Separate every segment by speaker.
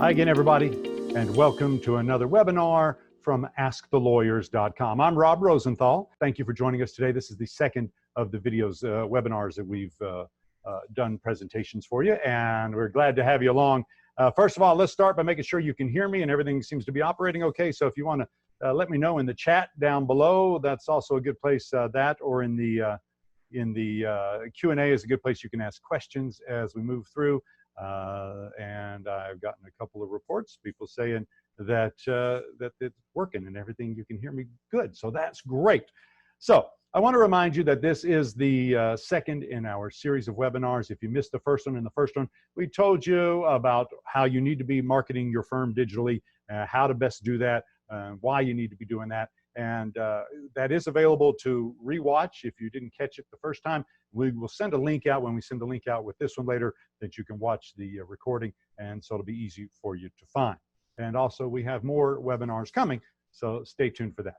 Speaker 1: Hi again, everybody, and welcome to another webinar from AskTheLawyers.com. I'm Rob Rosenthal. Thank you for joining us today. This is the second of the webinars that we've done presentations for you, and we're glad to have you along. First of all, let's start by making sure you can hear me and everything seems to be operating okay. So if you want to let me know in the chat down below, that's also a good place. That or in the Q&A is a good place you can ask questions as we move through. And I've gotten a couple of reports, people saying that that it's working and everything. You can hear me good, so that's great. So I want to remind you that this is the second in our series of webinars. If you missed the first one, we told you about how you need to be marketing your firm digitally, how to best do that, why you need to be doing that. And that is available to rewatch if you didn't catch it the first time. We will send a link out when we send the link out with this one later that you can watch the recording, and so it'll be easy for you to find. And also we have more webinars coming, so stay tuned for that.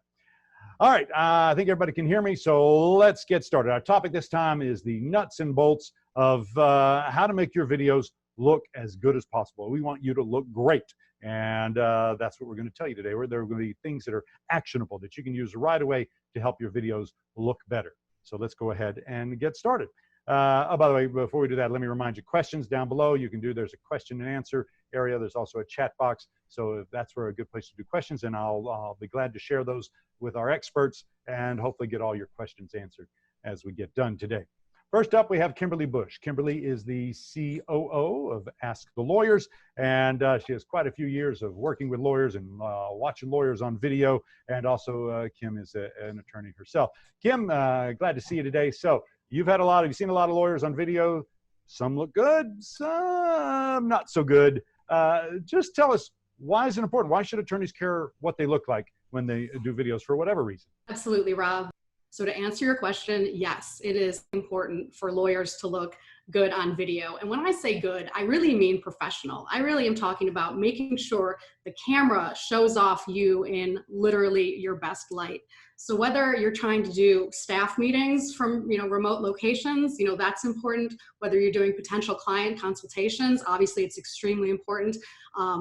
Speaker 1: All right, I think everybody can hear me, so let's get started. Our topic this time is the nuts and bolts of how to make your videos look as good as possible. We want you to look great. And that's what we're going to tell you today. There are going to be things that are actionable that you can use right away to help your videos look better. So let's go ahead and get started. Oh, by the way, before we do that, let me remind you, questions down below. You can do, there's a question and answer area. There's also a chat box. So that's where a good place to do questions. And I'll be glad to share those with our experts and hopefully get all your questions answered as we get done today. First up, we have Kimberly Busch. Kimberly is the COO of AskTheLawyers, and she has quite a few years of working with lawyers and watching lawyers on video, and also Kim is an attorney herself. Kim, glad to see you today. So you've seen a lot of lawyers on video. Some look good, some not so good. Just tell us, why is it important? Why should attorneys care what they look like when they do videos for whatever reason?
Speaker 2: Absolutely, Rob. So to answer your question, yes, it is important for lawyers to look good on video. And when I say good, I really mean professional. I really am talking about making sure the camera shows off you in literally your best light. So whether you're trying to do staff meetings from remote locations, that's important. Whether you're doing potential client consultations, obviously it's extremely important.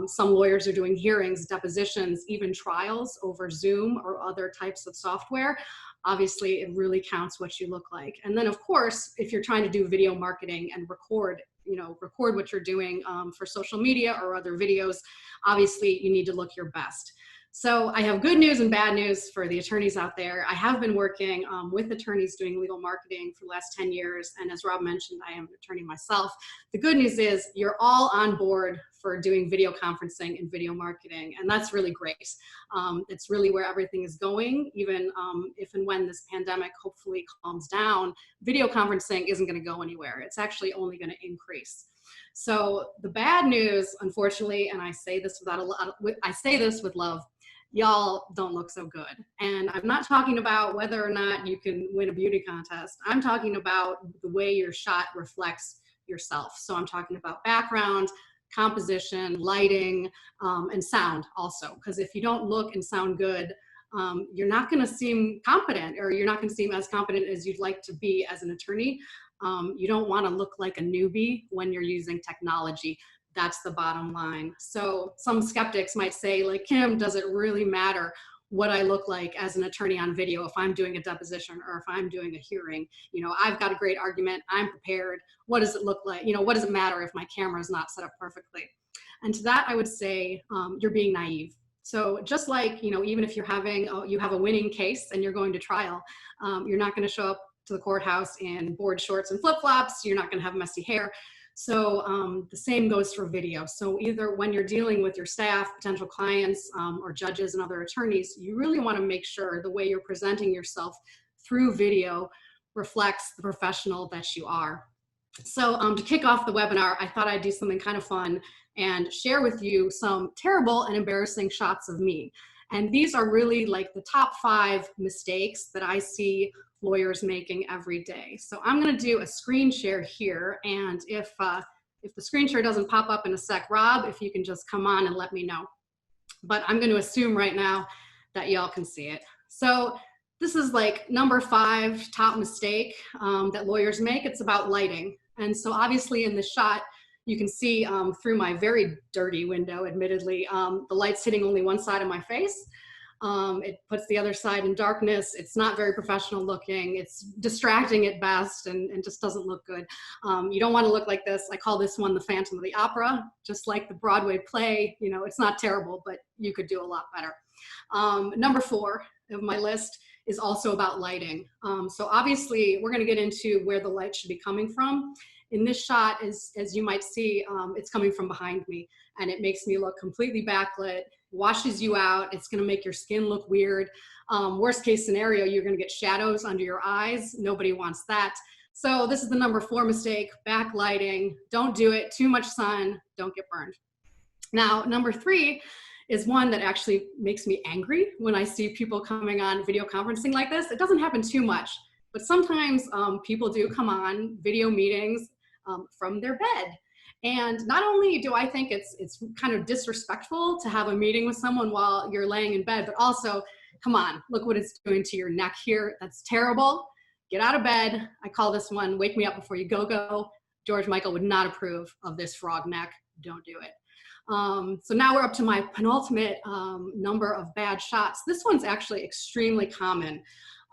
Speaker 2: Some lawyers are doing hearings, depositions, even trials over Zoom or other types of software. Obviously, it really counts what you look like. And then, of course, if you're trying to do video marketing and record what you're doing for social media or other videos, obviously, you need to look your best. So I have good news and bad news for the attorneys out there. I have been working with attorneys doing legal marketing for the last 10 years. And as Rob mentioned, I am an attorney myself. The good news is you're all on board for doing video conferencing and video marketing. And that's really great. It's really where everything is going. Even if and when this pandemic hopefully calms down, video conferencing isn't going to go anywhere. It's actually only going to increase. So the bad news, unfortunately, and I say this with love, y'all don't look so good. And I'm not talking about whether or not you can win a beauty contest. I'm talking about the way your shot reflects yourself. So I'm talking about background, composition, lighting, and sound also. Because if you don't look and sound good, you're not going to seem competent, or you're not going to seem as competent as you'd like to be as an attorney. You don't want to look like a newbie when you're using technology. That's the bottom line. So some skeptics might say, like, Kim, does it really matter what I look like as an attorney on video if I'm doing a deposition or if I'm doing a hearing? I've got a great argument. I'm prepared. What does it look like? What does it matter if my camera is not set up perfectly? And to that, I would say you're being naive. So just like, even if you have a winning case and you're going to trial, you're not going to show up to the courthouse in board shorts and flip-flops. You're not going to have messy hair. So the same goes for video. So either when you're dealing with your staff, potential clients, or judges and other attorneys, you really want to make sure the way you're presenting yourself through video reflects the professional that you are. So to kick off the webinar, I thought I'd do something kind of fun and share with you some terrible and embarrassing shots of me. And these are really like the top 5 mistakes that I see lawyers making every day. So I'm going to do a screen share here, and if the screen share doesn't pop up in a sec, Rob, if you can just come on and let me know. But I'm going to assume right now that y'all can see it. So this is like number 5 top mistake that lawyers make. It's about lighting. And so obviously in the shot, You can see through my very dirty window, admittedly, the light's hitting only one side of my face. It puts the other side in darkness. It's not very professional looking. It's distracting at best and just doesn't look good. You don't want to look like this. I call this one the Phantom of the Opera, just like the Broadway play. You know, it's not terrible, but you could do a lot better. Number 4 of my list is also about lighting. So obviously we're going to get into where the light should be coming from. In this shot, as you might see, it's coming from behind me, and it makes me look completely backlit, washes you out. It's going to make your skin look weird. Worst case scenario, you're going to get shadows under your eyes. Nobody wants that. So this is the number 4 mistake, backlighting. Don't do it. Too much sun. Don't get burned. Now, number 3 is one that actually makes me angry when I see people coming on video conferencing like this. It doesn't happen too much, but sometimes people do come on video meetings from their bed. And not only do I think it's kind of disrespectful to have a meeting with someone while you're laying in bed, but also, come on, look what it's doing to your neck here. That's terrible. Get out of bed. I call this one, wake me up before you go. George Michael would not approve of this frog neck. Don't do it. So now we're up to my penultimate number of bad shots. This one's actually extremely common.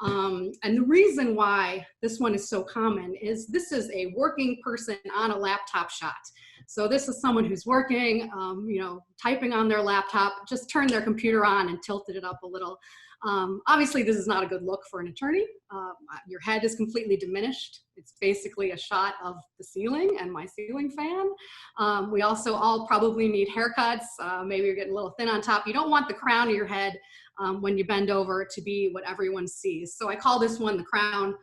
Speaker 2: And the reason why this one is so common is this is a working person on a laptop shot. So this is someone who's working, you know, typing on their laptop, just turned their computer on and tilted it up a little. Obviously, this is not a good look for an attorney. Your head is completely diminished. It's basically a shot of the ceiling and my ceiling fan. We also all probably need haircuts. Maybe you're getting a little thin on top. You don't want the crown of your head when you bend over to be what everyone sees. So I call this one the crown,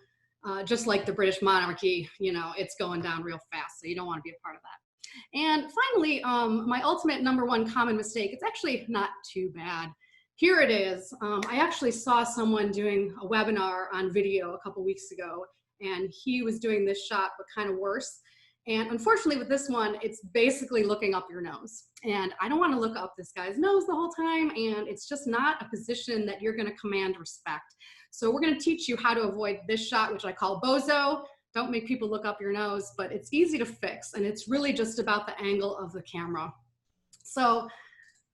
Speaker 2: just like the British monarchy, you know, it's going down real fast. So you don't want to be a part of that. And finally, my ultimate number 1 common mistake, it's actually not too bad. Here it is. I actually saw someone doing a webinar on video a couple weeks ago, and he was doing this shot, but kind of worse. And unfortunately with this one, it's basically looking up your nose. And I don't want to look up this guy's nose the whole time, and it's just not a position that you're going to command respect. So we're going to teach you how to avoid this shot, which I call bozo. Don't make people look up your nose, but it's easy to fix, and it's really just about the angle of the camera. So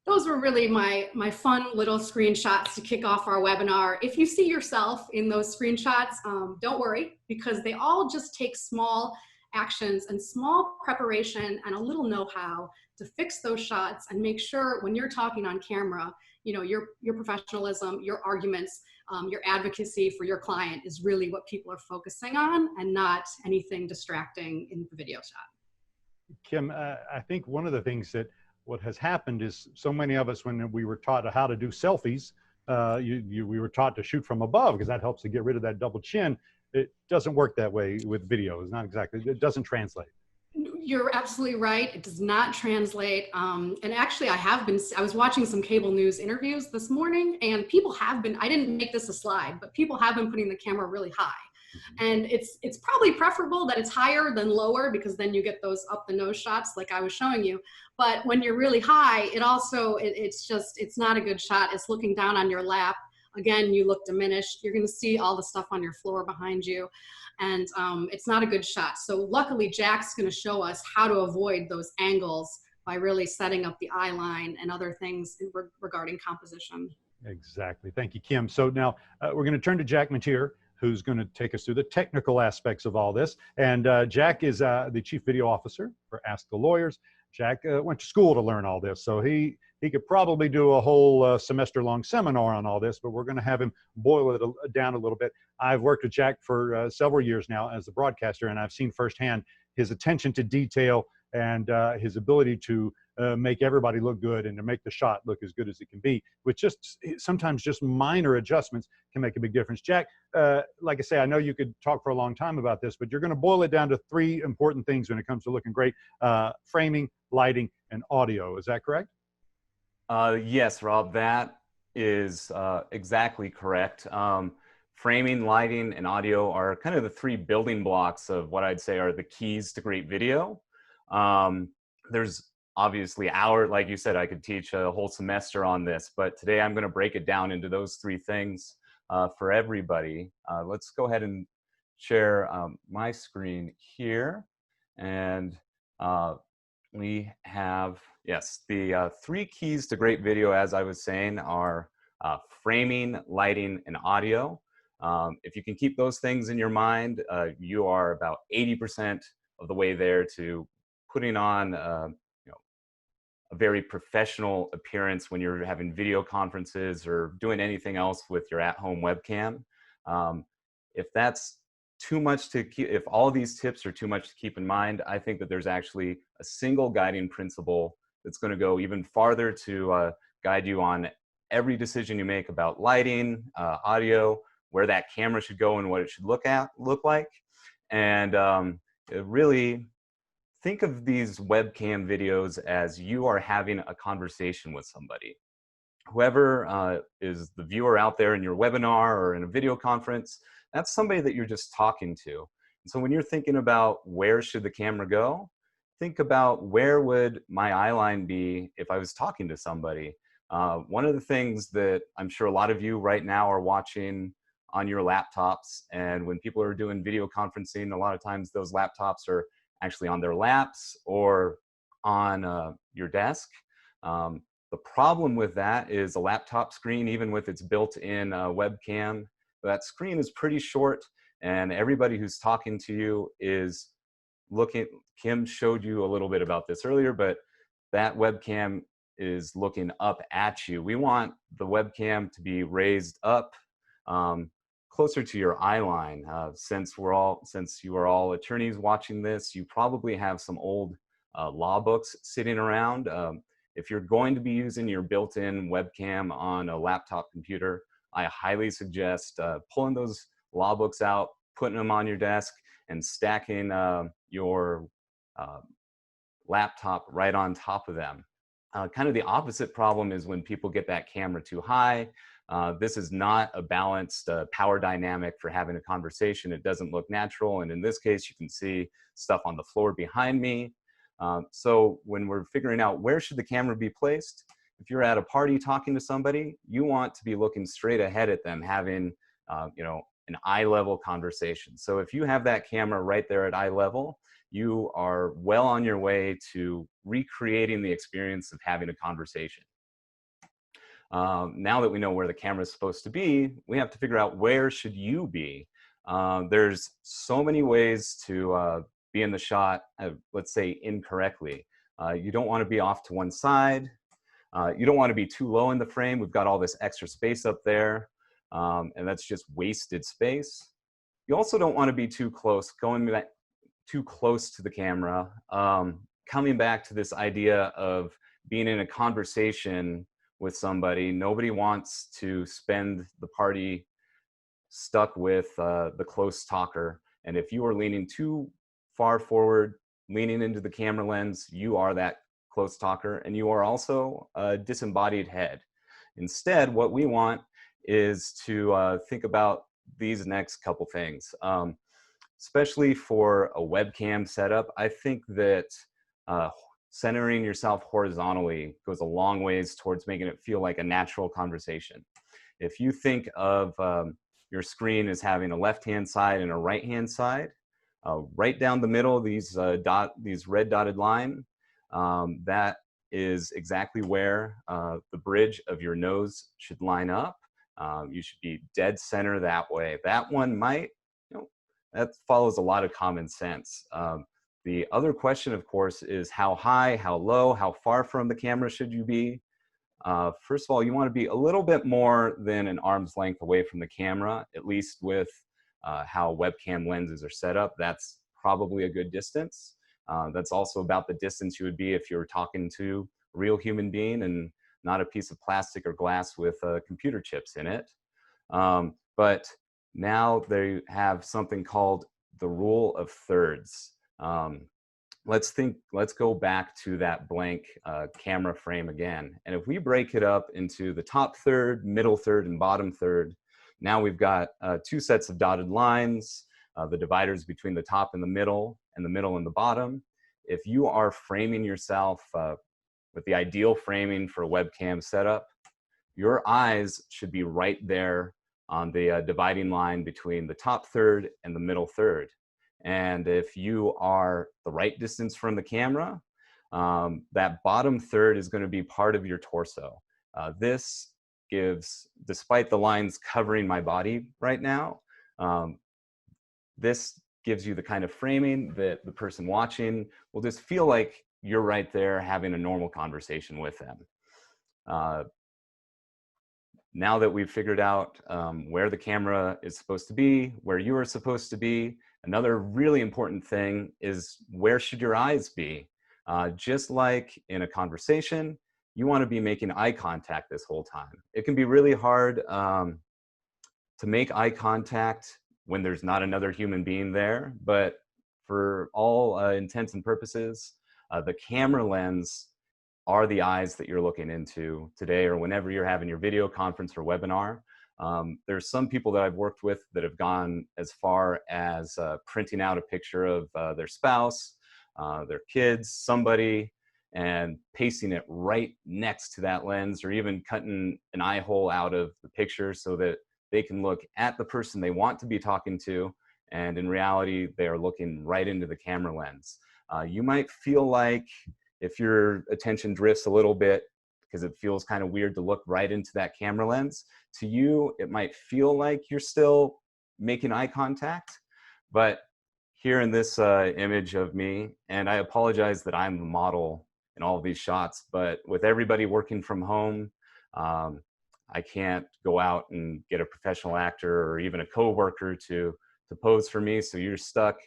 Speaker 2: those were really my fun little screenshots to kick off our webinar. If you see yourself in those screenshots, don't worry, because they all just take small actions and small preparation and a little know-how to fix those shots and make sure when you're talking on camera, you know, your professionalism, your arguments, your advocacy for your client is really what people are focusing on, and not anything distracting in the video shot.
Speaker 1: Kim, I think one of the things that what has happened is so many of us, when we were taught how to do selfies, we were taught to shoot from above because that helps to get rid of that double chin. It doesn't work that way with video. It's not exactly, it doesn't translate.
Speaker 2: You're absolutely right. It does not translate. And actually I was watching some cable news interviews this morning, and people have been, I didn't make this a slide, but people have been putting the camera really high. And it's probably preferable that it's higher than lower, because then you get those up the nose shots like I was showing you. But when you're really high, it's not a good shot. It's looking down on your lap. Again, you look diminished. You're going to see all the stuff on your floor behind you. And it's not a good shot. So luckily, Jack's going to show us how to avoid those angles by really setting up the eye line and other things regarding composition.
Speaker 1: Exactly. Thank you, Kim. So now we're going to turn to Jack Metier, who's going to take us through the technical aspects of all this. And Jack is the Chief Video Officer for AskTheLawyers. Jack went to school to learn all this, so he could probably do a whole semester-long seminar on all this, but we're going to have him boil it down a little bit. I've worked with Jack for several years now as a broadcaster, and I've seen firsthand his attention to detail and his ability to make everybody look good and to make the shot look as good as it can be, with just sometimes just minor adjustments can make a big difference. Jack, like I say, I know you could talk for a long time about this, but you're going to boil it down to 3 important things when it comes to looking great: framing, lighting, and audio. Is that correct?
Speaker 3: Yes, Rob, that is exactly correct. Framing, lighting, and audio are kind of the 3 building blocks of what I'd say are the keys to great video. There's obviously like you said, I could teach a whole semester on this, but today I'm going to break it down into those 3 things for everybody. Let's go ahead and share my screen here. And we have, yes, the 3 keys to great video, as I was saying, are framing, lighting, and audio. If you can keep those things in your mind, you are about 80% of the way there to putting on a very professional appearance when you're having video conferences or doing anything else with your at-home webcam. If that's too much to keep, if all these tips are too much to keep in mind, I think that there's actually a single guiding principle that's going to go even farther to guide you on every decision you make about lighting, audio, where that camera should go and what it should look like. And really think of these webcam videos as you are having a conversation with somebody. Whoever is the viewer out there in your webinar or in a video conference, that's somebody that you're just talking to. And so when you're thinking about where should the camera go, think about where would my eye line be if I was talking to somebody. One of the things that I'm sure a lot of you right now are watching on your laptops, and when people are doing video conferencing, a lot of times those laptops are actually on their laps or on your desk. The problem with that is a laptop screen, even with its built-in webcam, that screen is pretty short, and everybody who's talking to you is looking. Kim showed you a little bit about this earlier, but that webcam is looking up at you. We want the webcam to be raised up closer to your eye line. Since you are all attorneys watching this, you probably have some old law books sitting around. If you're going to be using your built-in webcam on a laptop computer, I highly suggest pulling those law books out, putting them on your desk, and stacking your laptop right on top of them. Kind of the opposite problem is when people get that camera too high. This is not a balanced power dynamic for having a conversation. It doesn't look natural. And in this case, you can see stuff on the floor behind me. So when we're figuring out where should the camera be placed, if you're at a party talking to somebody, you want to be looking straight ahead at them, having an eye level conversation. So if you have that camera right there at eye level, you are well on your way to recreating the experience of having a conversation. Now that we know where the camera is supposed to be, we have to figure out where should you be. There's so many ways to be in the shot, let's say incorrectly. You don't want to be off to one side. You don't want to be too low in the frame. We've got all this extra space up there, and that's just wasted space. You also don't want to be too close, going back too close to the camera. Coming back to this idea of being in a conversation with somebody, nobody wants to spend the party stuck with the close talker. And if you are leaning too far forward, leaning into the camera lens, you are that close talker, and you are also a disembodied head. Instead, what we want is to think about these next couple things. Especially for a webcam setup, I think that centering yourself horizontally goes a long ways towards making it feel like a natural conversation. If you think of your screen as having a left-hand side and a right-hand side, right down the middle, these red dotted line, that is exactly where the bridge of your nose should line up. You should be dead center that way. That one might, that follows a lot of common sense. The other question, of course, is how high, how low, how far from the camera should you be? First of all, you want to be a little bit more than an arm's length away from the camera, at least with how webcam lenses are set up. That's probably a good distance. That's also about the distance you would be if you were talking to a real human being and not a piece of plastic or glass with computer chips in it. But now they have something called the rule of thirds. Let's go back to that blank camera frame again. And if we break it up into the top third, middle third, and bottom third, now we've got two sets of dotted lines, the dividers between the top and the middle and the bottom. If you are framing yourself with the ideal framing for a webcam setup, your eyes should be right there on the dividing line between the top third and the middle third. And if you are the right distance from the camera, That bottom third is going to be part of your torso. This gives, despite the lines covering my body right now, this gives you the kind of framing that the person watching will just feel like you're right there having a normal conversation with them. Now that we've figured out where the camera is supposed to be, where you are supposed to be, another really important thing is where should your eyes be? Just like in a conversation, you want to be making eye contact this whole time. It can be really hard to make eye contact when there's not another human being there, but for all intents and purposes, the camera lens are the eyes that you're looking into today or whenever you're having your video conference or webinar. There's some people that I've worked with that have gone as far as printing out a picture of their spouse, their kids, somebody, and pasting it right next to that lens, or even cutting an eye hole out of the picture so that they can look at the person they want to be talking to, and in reality, they are looking right into the camera lens. You might feel like if your attention drifts a little bit, because it feels kind of weird to look right into that camera lens, to you, it might feel like you're still making eye contact. But here in this image of me, and I apologize that I'm the model in all of these shots, but with everybody working from home, I can't go out and get a professional actor or even a coworker to pose for me. So you're stuck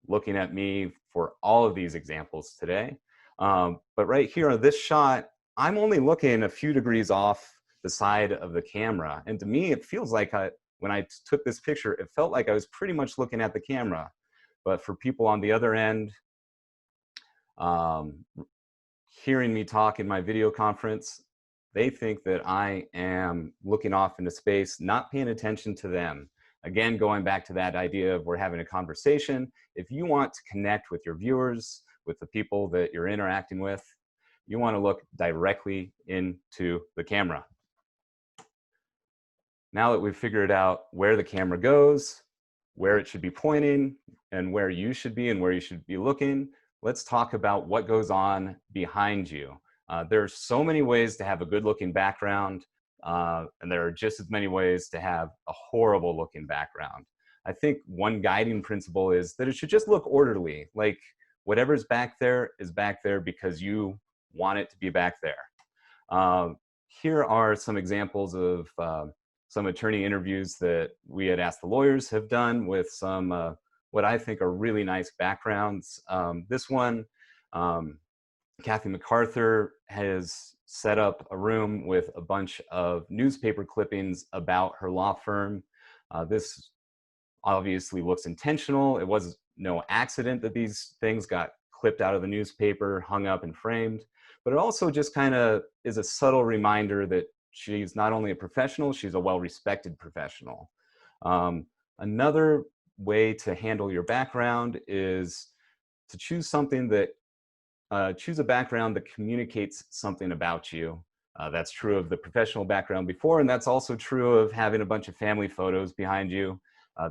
Speaker 3: looking at me for all of these examples today. But right here on this shot, I'm only looking a few degrees off the side of the camera. And to me, it feels like when I took this picture, it felt like I was pretty much looking at the camera. But for people on the other end, hearing me talk in my video conference, they think that I am looking off into space, not paying attention to them. Again, going back to that idea of we're having a conversation. If you want to connect with your viewers, with the people that you're interacting with, you want to look directly into the camera. Now that we've figured out where the camera goes, where it should be pointing, and where you should be and where you should be looking, let's talk about what goes on behind you. There are so many ways to have a good looking background, and there are just as many ways to have a horrible looking background. I think one guiding principle is that it should just look orderly, like whatever's back there is back there because you want it to be back there. Here are some examples of some attorney interviews that we at Ask the Lawyers have done with some what I think are really nice backgrounds. This one, Kathy MacArthur has set up a room with a bunch of newspaper clippings about her law firm. This obviously looks intentional. It was no accident that these things got clipped out of the newspaper, hung up and framed, but it also just kind of is a subtle reminder that she's not only a professional, she's a well-respected professional. Another way to handle your background is to choose something that choose a background that communicates something about you. That's true of the professional background before, and that's also true of having a bunch of family photos behind you.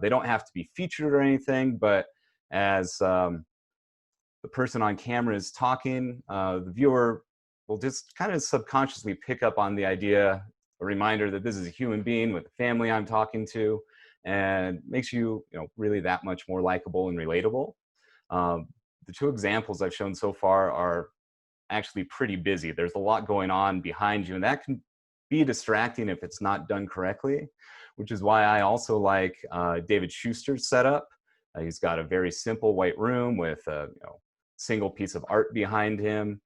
Speaker 3: They don't have to be featured or anything, but as the person on camera is talking, the viewer will just kind of subconsciously pick up on the idea, a reminder that this is a human being with a family I'm talking to, and makes you, really that much more likable and relatable. The two examples I've shown so far are actually pretty busy. There's a lot going on behind you, and that can be distracting if it's not done correctly, which is why I also like David Schuster's setup. He's got a very simple white room with a single piece of art behind him.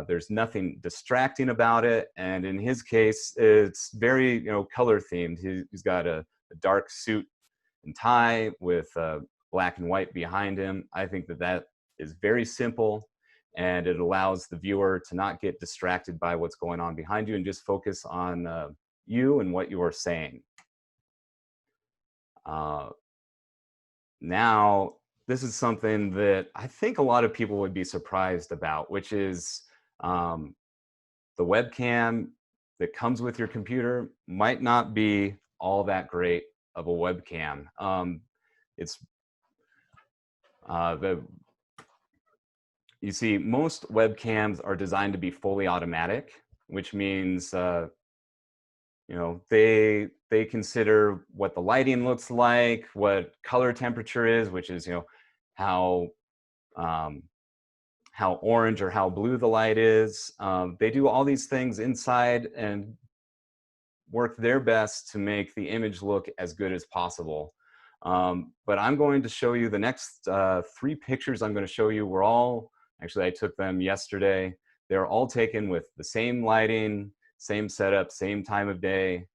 Speaker 3: There's nothing distracting about it, and in his case, it's very color themed. He's got a dark suit and tie with black and white behind him. I think that is very simple, and it allows the viewer to not get distracted by what's going on behind you and just focus on you and what you are saying. Now, this is something that I think a lot of people would be surprised about, which is the webcam that comes with your computer might not be all that great of a webcam. You see, most webcams are designed to be fully automatic, which means you know, they consider what the lighting looks like, what color temperature is, which is, you know, um, how orange or how blue the light is. They do all these things inside and work their best to make the image look as good as possible. But I'm going to show you the next 3 pictures I'm going to show you were all, actually I took them yesterday. They're all taken with the same lighting, same setup, same time of day.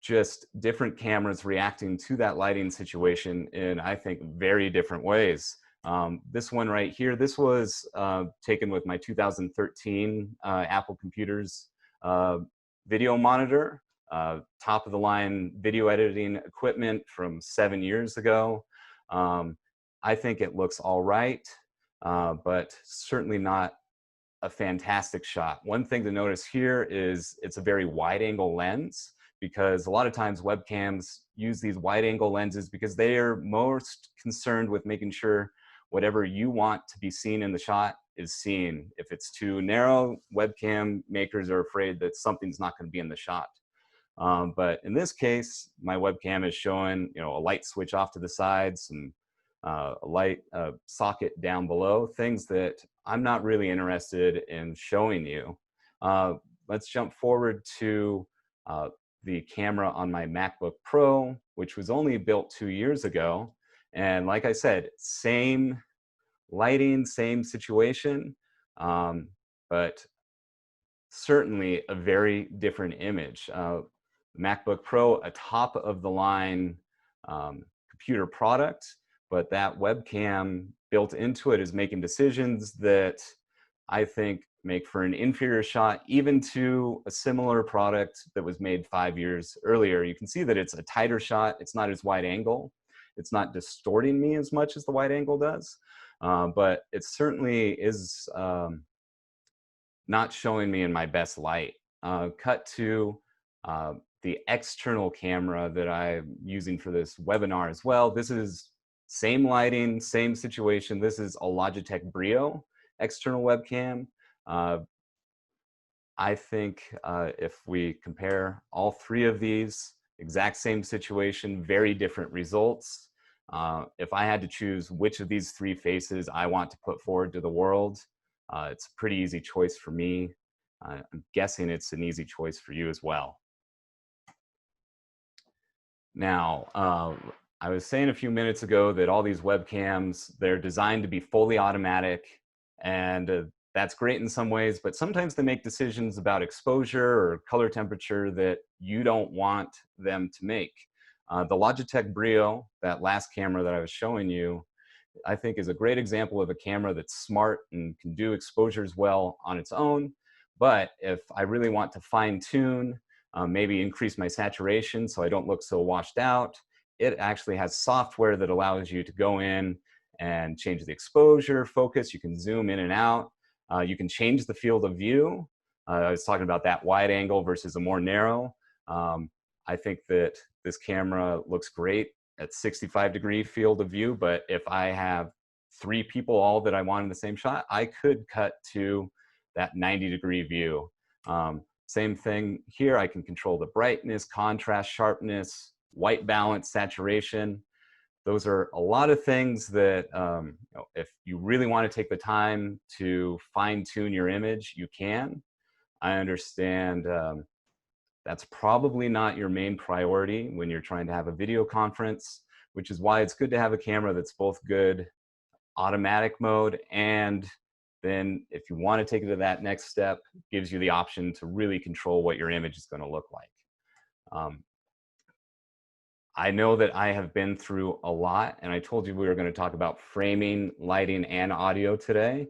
Speaker 3: Just different cameras reacting to that lighting situation in, I think, very different ways. This one right here, this was taken with my 2013 Apple computers video monitor, top of the line video editing equipment from 7 years ago. I think it looks all right, but certainly not a fantastic shot. One thing to notice here is it's a very wide angle lens, because a lot of times webcams use these wide angle lenses because they are most concerned with making sure whatever you want to be seen in the shot is seen. If it's too narrow, webcam makers are afraid that something's not going to be in the shot. But in this case, my webcam is showing, you know, a light switch off to the side, some a light socket down below, things that I'm not really interested in showing you. Let's jump forward to the camera on my MacBook Pro, which was only built 2 years ago. And like I said, same lighting, same situation, but certainly a very different image. MacBook Pro, a top of the line computer product, but that webcam built into it is making decisions that I think make for an inferior shot, even to a similar product that was made 5 years earlier. You can see that it's a tighter shot. It's not as wide angle. It's not distorting me as much as the wide angle does, but it certainly is not showing me in my best light. Cut to the external camera that I'm using for this webinar as well. This is same lighting, same situation. This is a Logitech Brio external webcam. I think if we compare all 3 of these, exact same situation, very different results. If I had to choose which of these 3 faces I want to put forward to the world, it's a pretty easy choice for me. I'm guessing it's an easy choice for you as well. Now, I was saying a few minutes ago that all these webcams, they're designed to be fully automatic, and that's great in some ways, but sometimes they make decisions about exposure or color temperature that you don't want them to make. The Logitech Brio, that last camera that I was showing you, I think is a great example of a camera that's smart and can do exposures well on its own. But if I really want to fine tune, maybe increase my saturation so I don't look so washed out, it actually has software that allows you to go in and change the exposure, focus. You can zoom in and out. You can change the field of view. I was talking about that wide angle versus a more narrow. I think that this camera looks great at 65-degree field of view, but if I have 3 people all that I want in the same shot, I could cut to that 90-degree view. Same thing here, I can control the brightness, contrast, sharpness, white balance, saturation. Those are a lot of things that you know, if you really want to take the time to fine tune your image, you can. I understand that's probably not your main priority when you're trying to have a video conference, which is why it's good to have a camera that's both good automatic mode, and then if you want to take it to that next step, gives you the option to really control what your image is going to look like. I know that I have been through a lot, and I told you we were going to talk about framing, lighting, and audio today.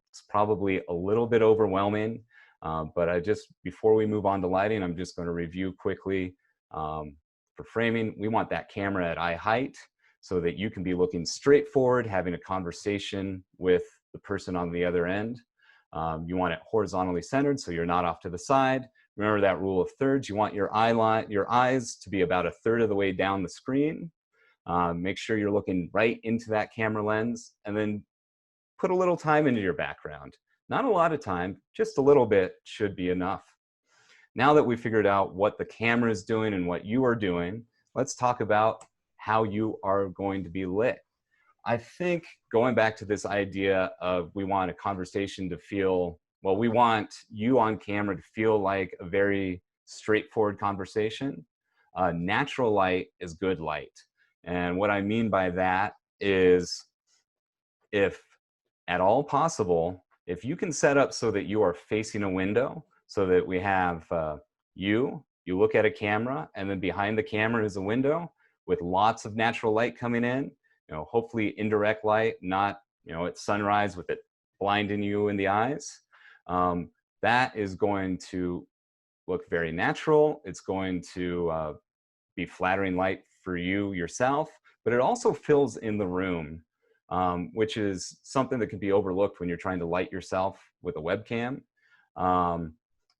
Speaker 3: It's probably a little bit overwhelming, but before we move on to lighting, I'm just going to review quickly. For framing, we want that camera at eye height so that you can be looking straight forward, having a conversation with the person on the other end. You want it horizontally centered so you're not off to the side. Remember that rule of thirds. You want your eyes to be about 1/3 of the way down the screen. Make sure you're looking right into that camera lens, and then put a little time into your background. Not a lot of time, just a little bit should be enough. Now that we've figured out what the camera is doing and what you are doing, let's talk about how you are going to be lit. I think going back to this idea of we want a conversation to feel, well, we want you on camera to feel like a very straightforward conversation. Natural light is good light. And what I mean by that is, if at all possible, if you can set up so that you are facing a window, so that we have you look at a camera, and then behind the camera is a window with lots of natural light coming in, hopefully indirect light, not, at sunrise with it blinding you in the eyes. That is going to look very natural. It's going to be flattering light for you yourself, but it also fills in the room, which is something that can be overlooked when you're trying to light yourself with a webcam.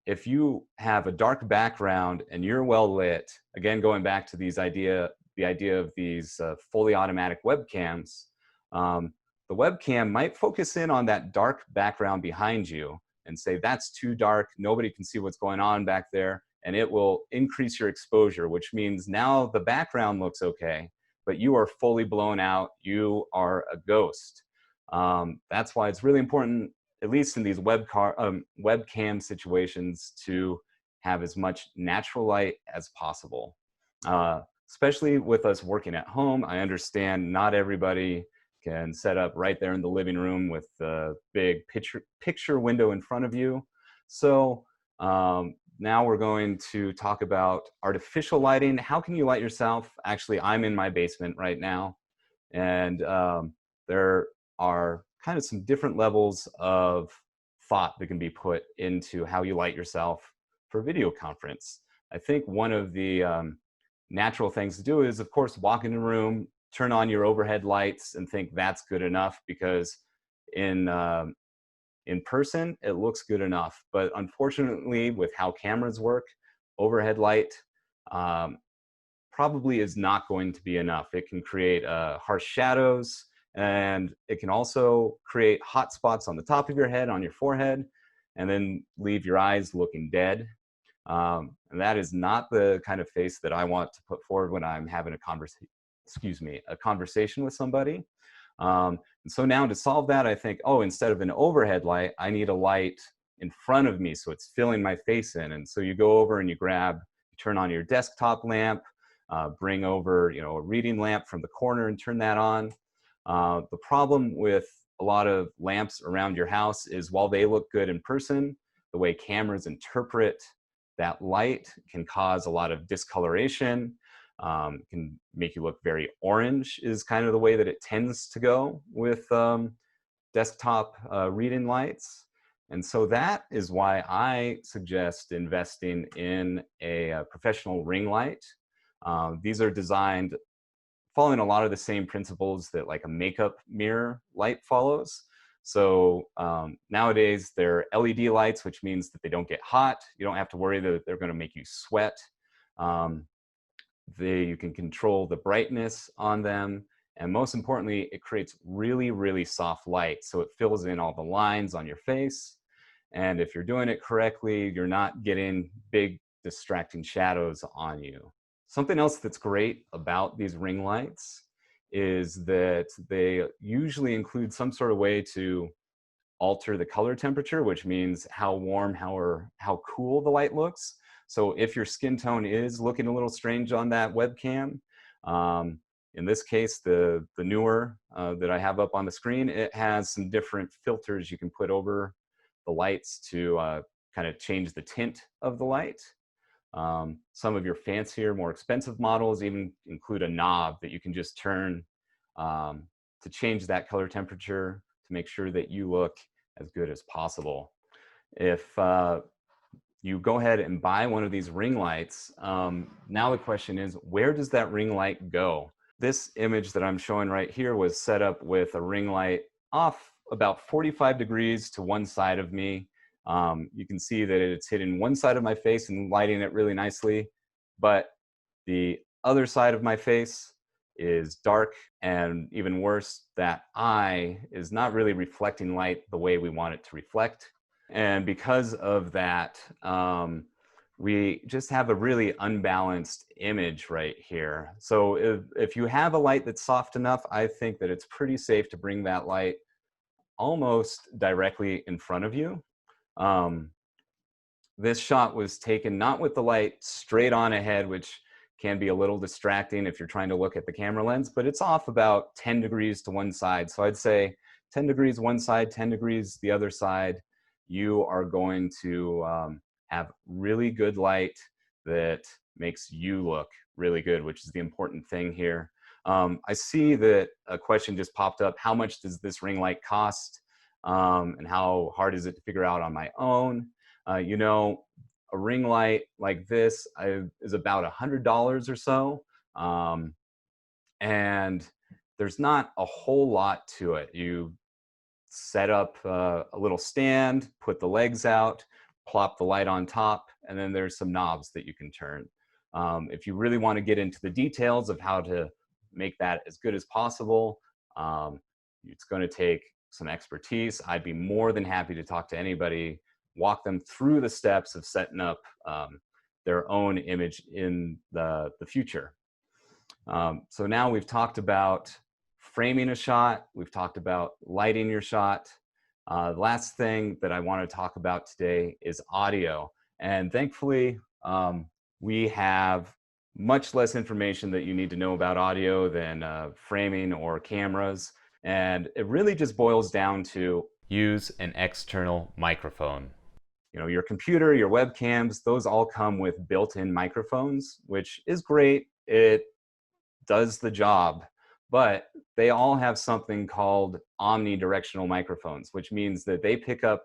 Speaker 3: If you have a dark background and you're well lit, again, going back to the idea of these fully automatic webcams, the webcam might focus in on that dark background behind you and say, that's too dark, nobody can see what's going on back there, and it will increase your exposure, which means now the background looks okay, but you are fully blown out, you are a ghost. That's why it's really important, at least in these webcam situations, to have as much natural light as possible. Especially with us working at home, I understand not everybody can set up right there in the living room with the big picture window in front of you. So now we're going to talk about artificial lighting. How can you light yourself? Actually, I'm in my basement right now, and there are kind of some different levels of thought that can be put into how you light yourself for video conference. I think one of the natural things to do is, of course, walk in a room, turn on your overhead lights and think that's good enough, because in person, it looks good enough. But unfortunately, with how cameras work, overhead light probably is not going to be enough. It can create harsh shadows, and it can also create hot spots on the top of your head, on your forehead, and then leave your eyes looking dead. And that is not the kind of face that I want to put forward when I'm having a conversation with somebody. And so now to solve that, I think, instead of an overhead light, I need a light in front of me so it's filling my face in. And so you go over and you turn on your desktop lamp, bring over a reading lamp from the corner and turn that on. The problem with a lot of lamps around your house is, while they look good in person, the way cameras interpret that light can cause a lot of discoloration, can make you look very orange, is kind of the way that it tends to go with desktop reading lights. And so that is why I suggest investing in a professional ring light. These are designed following a lot of the same principles that like a makeup mirror light follows. So nowadays they're LED lights, which means that they don't get hot. You don't have to worry that they're going to make you sweat. You can control the brightness on them. And most importantly, it creates really, really soft light. So it fills in all the lines on your face. And if you're doing it correctly, you're not getting big distracting shadows on you. Something else that's great about these ring lights is that they usually include some sort of way to alter the color temperature, which means how warm, how cool the light looks. So if your skin tone is looking a little strange on that webcam, in this case, the newer that I have up on the screen, it has some different filters you can put over the lights to kind of change the tint of the light. Some of your fancier, more expensive models even include a knob that you can just turn to change that color temperature to make sure that you look as good as possible. If you go ahead and buy one of these ring lights, now the question is, where does that ring light go? This image that I'm showing right here was set up with a ring light off about 45 degrees to one side of me. You can see that it's hitting one side of my face and lighting it really nicely, but the other side of my face, is dark, and even worse, that eye is not really reflecting light the way we want it to reflect. And because of that, we just have a really unbalanced image right here. So if you have a light that's soft enough, I think that it's pretty safe to bring that light almost directly in front of you. This shot was taken not with the light straight on ahead, which can be a little distracting if you're trying to look at the camera lens, but it's off about 10 degrees to one side. So I'd say 10 degrees one side, 10 degrees the other side. You are going to have really good light that makes you look really good, which is the important thing here. I see that a question just popped up. How much does this ring light cost? And how hard is it to figure out on my own? You know, a ring light like this is about $100 or so. And there's not a whole lot to it. You set up a little stand, put the legs out, plop the light on top, and then there's some knobs that you can turn. If you really want to get into the details of how to make that as good as possible, it's going to take some expertise. I'd be more than happy to talk to anybody, walk them through the steps of setting up their own image in the future. So now we've talked about framing a shot. We've talked about lighting your shot. The last thing that I want to talk about today is audio. And thankfully, we have much less information that you need to know about audio than framing or cameras. And it really just boils down to use an external microphone. You know, your computer, your webcams, those all come with built-in microphones, which is great. It does the job, but they all have something called omnidirectional microphones, which means that they pick up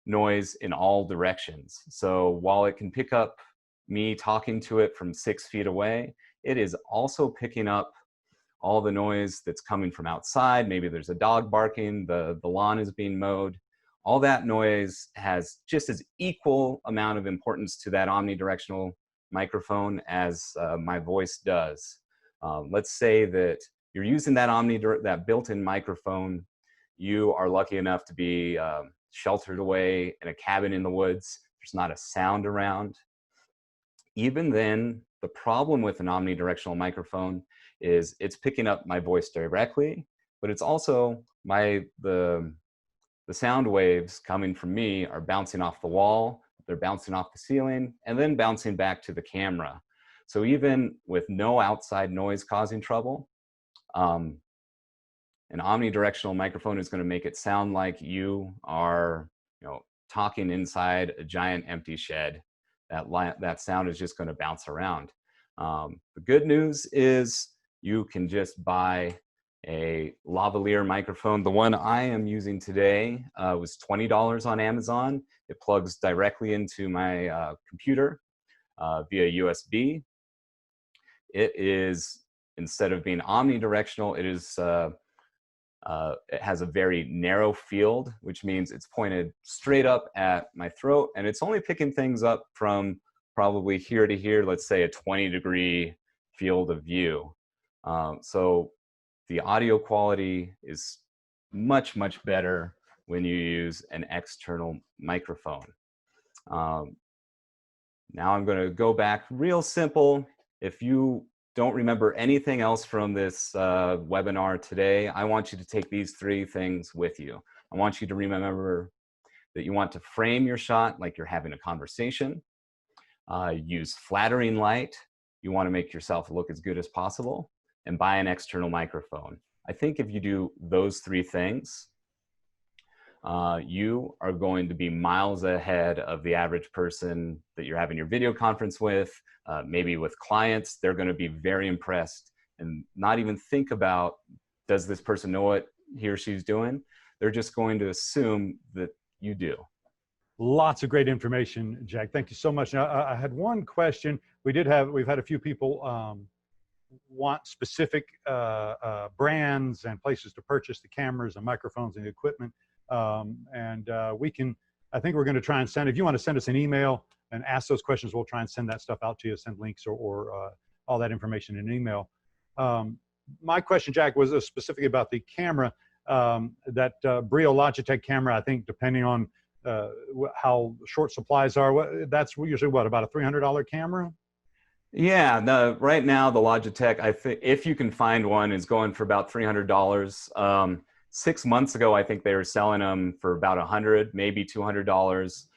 Speaker 3: noise in all directions. So while it can pick up me talking to it from 6 feet away, it is also picking up all the noise that's coming from outside. Maybe there's a dog barking, the lawn is being mowed. All that noise has just as equal amount of importance to that omnidirectional microphone as my voice does. Let's say that you're using that built-in microphone. You are lucky enough to be sheltered away in a cabin in the woods. There's not a sound around. Even then, the problem with an omnidirectional microphone is it's picking up my voice directly, but it's also the sound waves coming from me are bouncing off the wall, they're bouncing off the ceiling, and then bouncing back to the camera. So even with no outside noise causing trouble, an omnidirectional microphone is going to make it sound like you are, talking inside a giant empty shed. That sound is just going to bounce around. The good news is you can just buy a lavalier microphone. The one I am using today was $20 on Amazon. It plugs directly into my computer via USB. It is, instead of being omnidirectional, it has a very narrow field, which means it's pointed straight up at my throat, and it's only picking things up from probably here to here, let's say a 20-degree field of view. So the audio quality is much, much better when you use an external microphone. Now I'm going to go back real simple. If you don't remember anything else from this webinar today, I want you to take these 3 things with you. I want you to remember that you want to frame your shot like you're having a conversation. Use flattering light. You want to make yourself look as good as possible. And buy an external microphone. I think if you do those 3 things, you are going to be miles ahead of the average person that you're having your video conference with. Maybe with clients, they're going to be very impressed and not even think about, does this person know what he or she's doing? They're just going to assume that you do.
Speaker 1: Lots of great information, Jack. Thank you so much. Now, I had one question. We've had a few people want specific brands and places to purchase the cameras and microphones and the equipment. I think we're going to try and if you want to send us an email and ask those questions, we'll try and send that stuff out to you, send links or all that information in an email. My question, Jack, was specifically about the camera, that Brio Logitech camera. I think depending on how short supplies are, that's usually what, about a $300 camera?
Speaker 3: Yeah, right now the Logitech, I think if you can find one, is going for about $300. 6 months ago, I think they were selling them for about $100, maybe $200.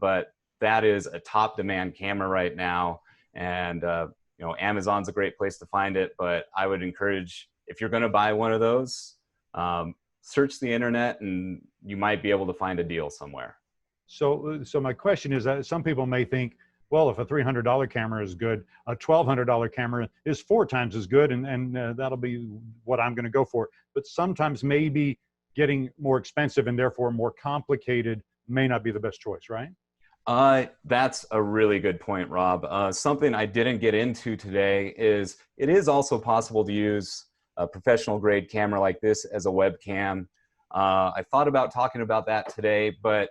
Speaker 3: But that is a top demand camera right now. And you know, Amazon's a great place to find it, but I would encourage, if you're going to buy one of those, search the internet and you might be able to find a deal somewhere.
Speaker 1: So my question is that some people may think, well, if a $300 camera is good, a $1,200 camera is 4 times as good, and that'll be what I'm going to go for. But sometimes maybe getting more expensive and therefore more complicated may not be the best choice, right?
Speaker 3: That's a really good point, Rob. Something I didn't get into today is it is also possible to use a professional grade camera like this as a webcam. I thought about talking about that today, but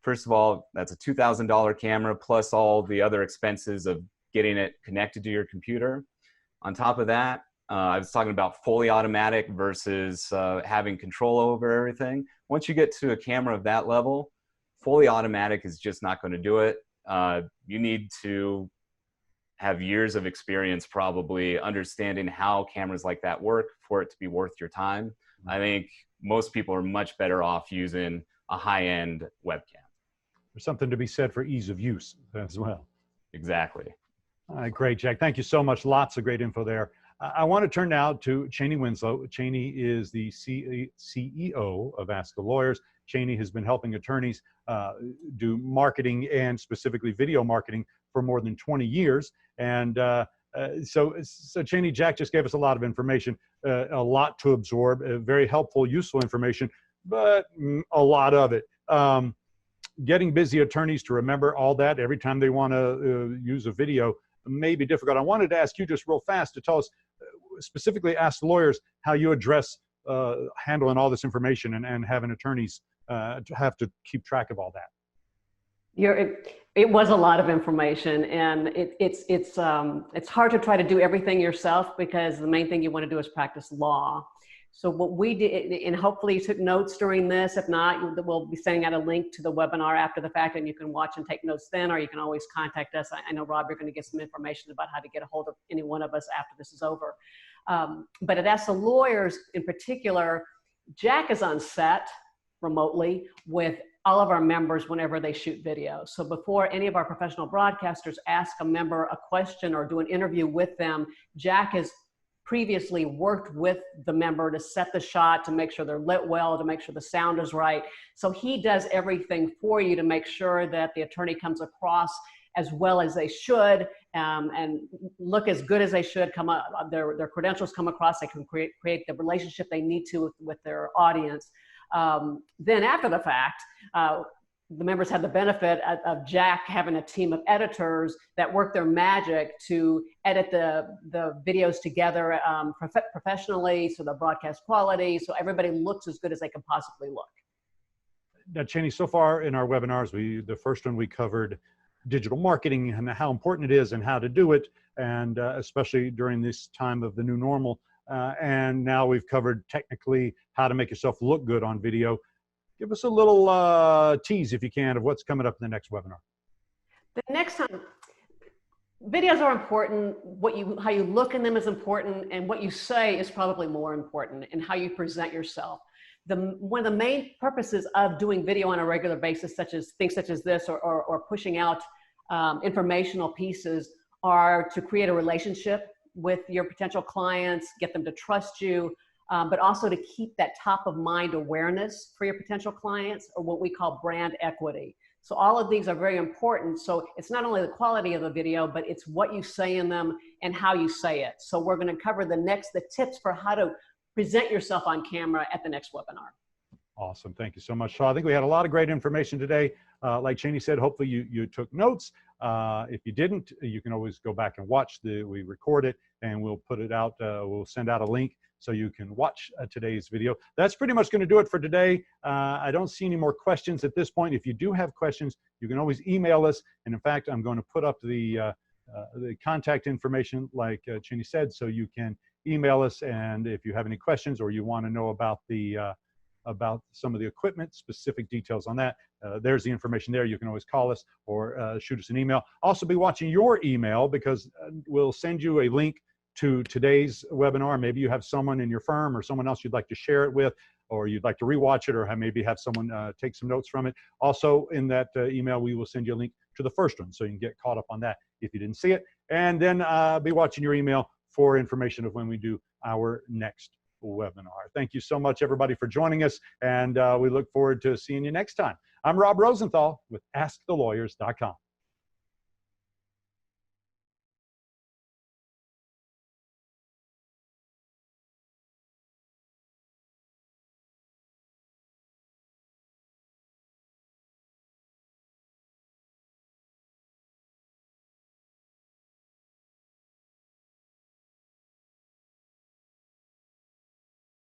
Speaker 3: first of all, that's a $2,000 camera plus all the other expenses of getting it connected to your computer. On top of that, I was talking about fully automatic versus having control over everything. Once you get to a camera of that level, fully automatic is just not going to do it. You need to have years of experience probably understanding how cameras like that work for it to be worth your time. I think most people are much better off using a high-end webcam.
Speaker 1: There's something to be said for ease of use as well.
Speaker 3: Exactly.
Speaker 1: All right, great, Jack. Thank you so much. Lots of great info there. I want to turn now to Cheney Winslow. Cheney is the CEO of AskTheLawyers. Cheney has been helping attorneys do marketing and specifically video marketing for more than 20 years. And so Cheney, Jack just gave us a lot of information, a lot to absorb, very helpful, useful information, but a lot of it. Getting busy attorneys to remember all that every time they want to use a video may be difficult. I wanted to ask you just real fast to tell us, specifically AskTheLawyers, how you address handling all this information and having attorneys have to keep track of all that.
Speaker 4: It was a lot of information, and it's hard to try to do everything yourself because the main thing you want to do is practice law. So what we did, and hopefully you took notes during this. If not, we'll be sending out a link to the webinar after the fact, and you can watch and take notes then, or you can always contact us. I know, Rob, you're going to get some information about how to get a hold of any one of us after this is over. But at AskTheLawyers in particular, Jack is on set remotely with all of our members whenever they shoot video. So before any of our professional broadcasters ask a member a question or do an interview with them, Jack has previously worked with the member to set the shot, to make sure they're lit well, to make sure the sound is right. So he does everything for you to make sure that the attorney comes across as well as they should, and look as good as they should, their credentials come across, they can create the relationship they need to with their audience. Then after the fact, the members had the benefit of Jack having a team of editors that work their magic to edit the videos together professionally, so the broadcast quality, so everybody looks as good as they can possibly look.
Speaker 1: Now, Cheney, so far in our webinars, the first one we covered digital marketing and how important it is and how to do it, and especially during this time of the new normal. And now we've covered technically how to make yourself look good on video. Give us a little tease, if you can, of what's coming up in the next webinar.
Speaker 4: The next time, videos are important. How you look in them is important, and what you say is probably more important, and how you present yourself. One of the main purposes of doing video on a regular basis, things such as this, or pushing out informational pieces, are to create a relationship with your potential clients, get them to trust you, but also to keep that top of mind awareness for your potential clients, or what we call brand equity. So all of these are very important. So it's not only the quality of the video, but it's what you say in them and how you say it. So we're going to cover the tips for how to present yourself on camera at the next webinar.
Speaker 1: Awesome. Thank you so much. So I think we had a lot of great information today. Like Cheney said, hopefully you took notes. If you didn't, you can always go back and watch we record it, and we'll put it out. We'll send out a link so you can watch today's video. That's pretty much going to do it for today. I don't see any more questions at this point. If you do have questions, you can always email us. And in fact, I'm going to put up the contact information, like Cheney said, so you can email us. And if you have any questions or you want to know about about some of the equipment, specific details on that, there's the information there. You can always call us or shoot us an email. Also be watching your email, because we'll send you a link to today's webinar. Maybe you have someone in your firm or someone else you'd like to share it with, or you'd like to rewatch it, or maybe have someone take some notes from it. Also in that email, we will send you a link to the first one, so you can get caught up on that if you didn't see it. And then be watching your email for information of when we do our next webinar. Thank you so much, everybody, for joining us, and we look forward to seeing you next time. I'm Rob Rosenthal with AskTheLawyers.com.